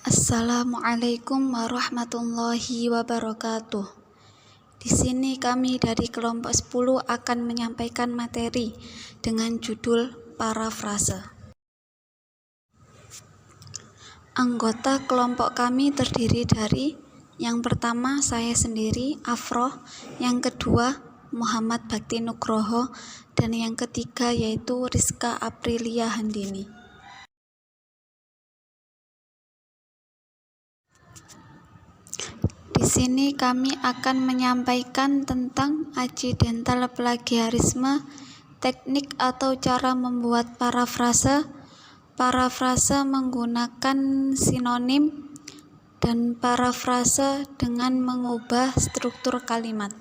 Assalamualaikum warahmatullahi wabarakatuh. Di sini kami dari kelompok 10 akan menyampaikan materi dengan judul parafrase. Anggota kelompok kami terdiri dari yang pertama saya sendiri, Afroh, yang kedua Muhammad Bakti Nugroho, dan yang ketiga yaitu Rizka Aprilia Handini. Di sini kami akan menyampaikan tentang aksidental plagiarisme, teknik atau cara membuat parafrase, parafrase menggunakan sinonim, dan parafrase dengan mengubah struktur kalimat.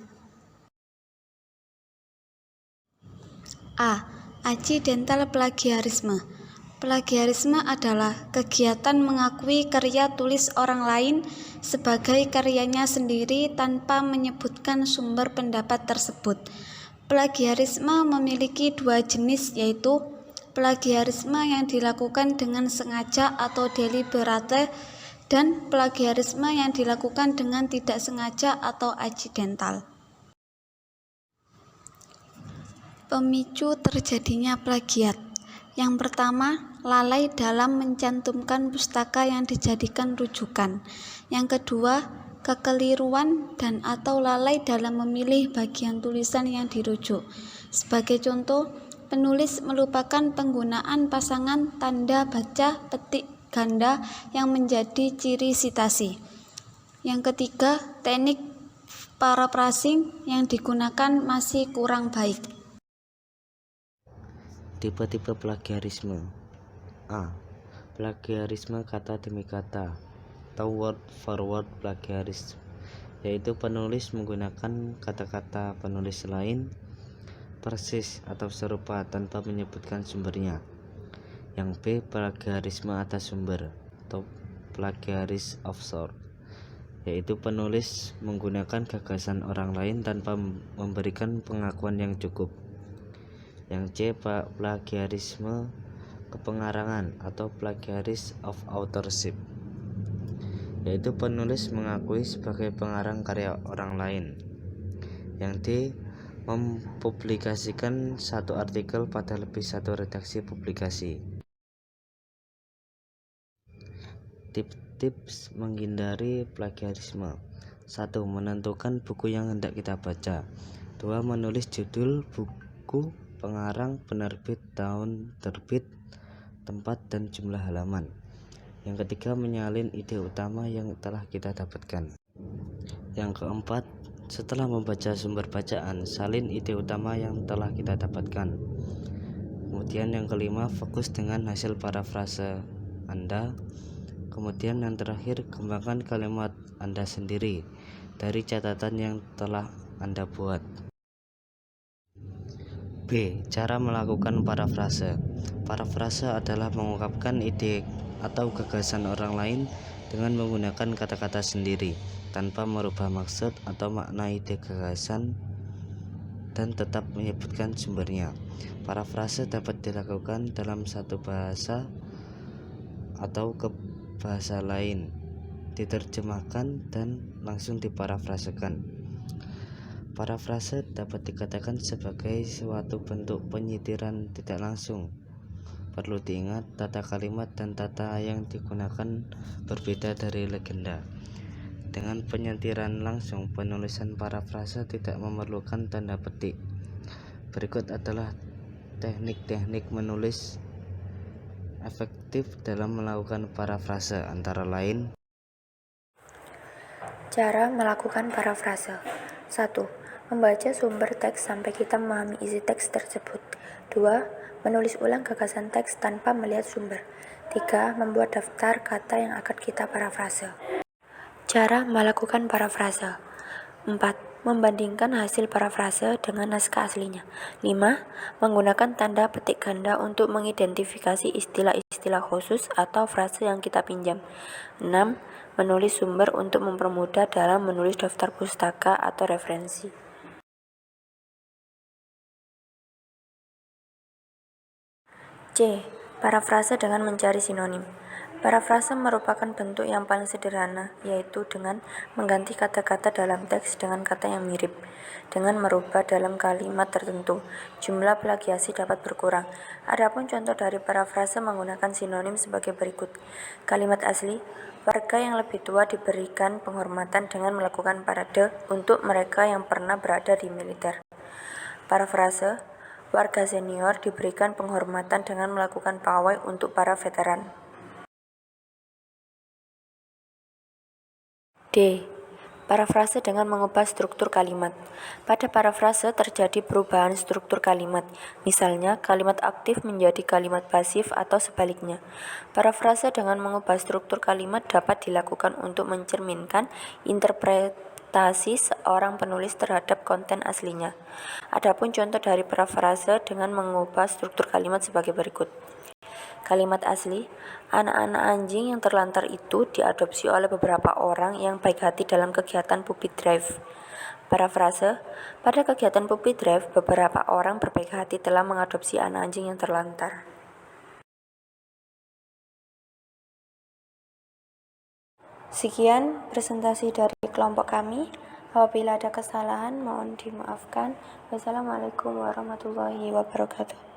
A. Aksidental plagiarisme. Plagiarisme adalah kegiatan mengakui karya tulis orang lain sebagai karyanya sendiri tanpa menyebutkan sumber pendapat tersebut. Plagiarisme memiliki dua jenis, yaitu plagiarisme yang dilakukan dengan sengaja atau deliberate dan plagiarisme yang dilakukan dengan tidak sengaja atau aksidental. Pemicu terjadinya plagiat. Yang pertama, lalai dalam mencantumkan pustaka yang dijadikan rujukan. Yang kedua, kekeliruan dan atau lalai dalam memilih bagian tulisan yang dirujuk. Sebagai contoh, penulis melupakan penggunaan pasangan tanda baca petik ganda yang menjadi ciri sitasi. Yang ketiga, teknik paraphrasing yang digunakan masih kurang baik. Tipe-tipe plagiarisme. A. Plagiarisme kata demi kata atau word for word plagiarisme, yaitu penulis menggunakan kata-kata penulis lain persis atau serupa tanpa menyebutkan sumbernya. Yang B. Plagiarisme atas sumber atau plagiaris of source, yaitu penulis menggunakan gagasan orang lain tanpa memberikan pengakuan yang cukup. Yang C. Plagiarisme kepengarangan atau plagiaris of authorship, yaitu penulis mengakui sebagai pengarang karya orang lain. Yang D. Mempublikasikan satu artikel pada lebih satu redaksi publikasi. Tips menghindari plagiarisme. 1. Menentukan buku yang hendak kita baca. 2. Menulis judul buku, pengarang, penerbit, tahun terbit, tempat, dan jumlah halaman. Yang ketiga, menyalin ide utama yang telah kita dapatkan. Yang keempat, setelah membaca sumber bacaan, salin ide utama yang telah kita dapatkan. Kemudian yang kelima, fokus dengan hasil parafrase Anda. Kemudian yang terakhir, kembangkan kalimat Anda sendiri dari catatan yang telah Anda buat. B. Cara melakukan parafrase. Parafrase adalah mengungkapkan ide atau gagasan orang lain dengan menggunakan kata-kata sendiri tanpa merubah maksud atau makna ide gagasan dan tetap menyebutkan sumbernya. Parafrase dapat dilakukan dalam satu bahasa atau ke bahasa lain, diterjemahkan dan langsung diparafrasekan. Parafrase dapat dikatakan sebagai suatu bentuk penyitiran tidak langsung. Perlu diingat, tata kalimat dan tata yang digunakan berbeda dari legenda. Dengan penyitiran langsung, penulisan parafrase tidak memerlukan tanda petik. Berikut adalah teknik-teknik menulis efektif dalam melakukan parafrase, antara lain: cara melakukan parafrase. 1. Membaca sumber teks sampai kita memahami isi teks tersebut. 2. Menulis ulang gagasan teks tanpa melihat sumber. 3. Membuat daftar kata yang akan kita parafrase. Cara melakukan parafrase. 4. Membandingkan hasil parafrase dengan naskah aslinya. 5. Menggunakan tanda petik ganda untuk mengidentifikasi istilah-istilah khusus atau frase yang kita pinjam. 6. Menulis sumber untuk mempermudah dalam menulis daftar pustaka atau referensi. C. Parafrase dengan mencari sinonim. Parafrase merupakan bentuk yang paling sederhana, yaitu dengan mengganti kata-kata dalam teks dengan kata yang mirip. Dengan merubah dalam kalimat tertentu, jumlah plagiasi dapat berkurang. Adapun contoh dari parafrase menggunakan sinonim sebagai berikut. Kalimat asli, warga yang lebih tua diberikan penghormatan dengan melakukan parade untuk mereka yang pernah berada di militer. Parafrase, warga senior diberikan penghormatan dengan melakukan pawai untuk para veteran. D. Parafrase dengan mengubah struktur kalimat. Pada parafrase terjadi perubahan struktur kalimat. Misalnya, kalimat aktif menjadi kalimat pasif atau sebaliknya. Parafrase dengan mengubah struktur kalimat dapat dilakukan untuk mencerminkan interpretasi seorang penulis terhadap konten aslinya. Adapun contoh dari parafrase dengan mengubah struktur kalimat sebagai berikut. Kalimat asli, anak-anak anjing yang terlantar itu diadopsi oleh beberapa orang yang baik hati dalam kegiatan puppy drive. Parafrase, pada kegiatan puppy drive, beberapa orang berbaik hati telah mengadopsi anak anjing yang terlantar. Sekian presentasi dari kelompok kami. Apabila ada kesalahan, mohon dimaafkan. Wassalamualaikum warahmatullahi wabarakatuh.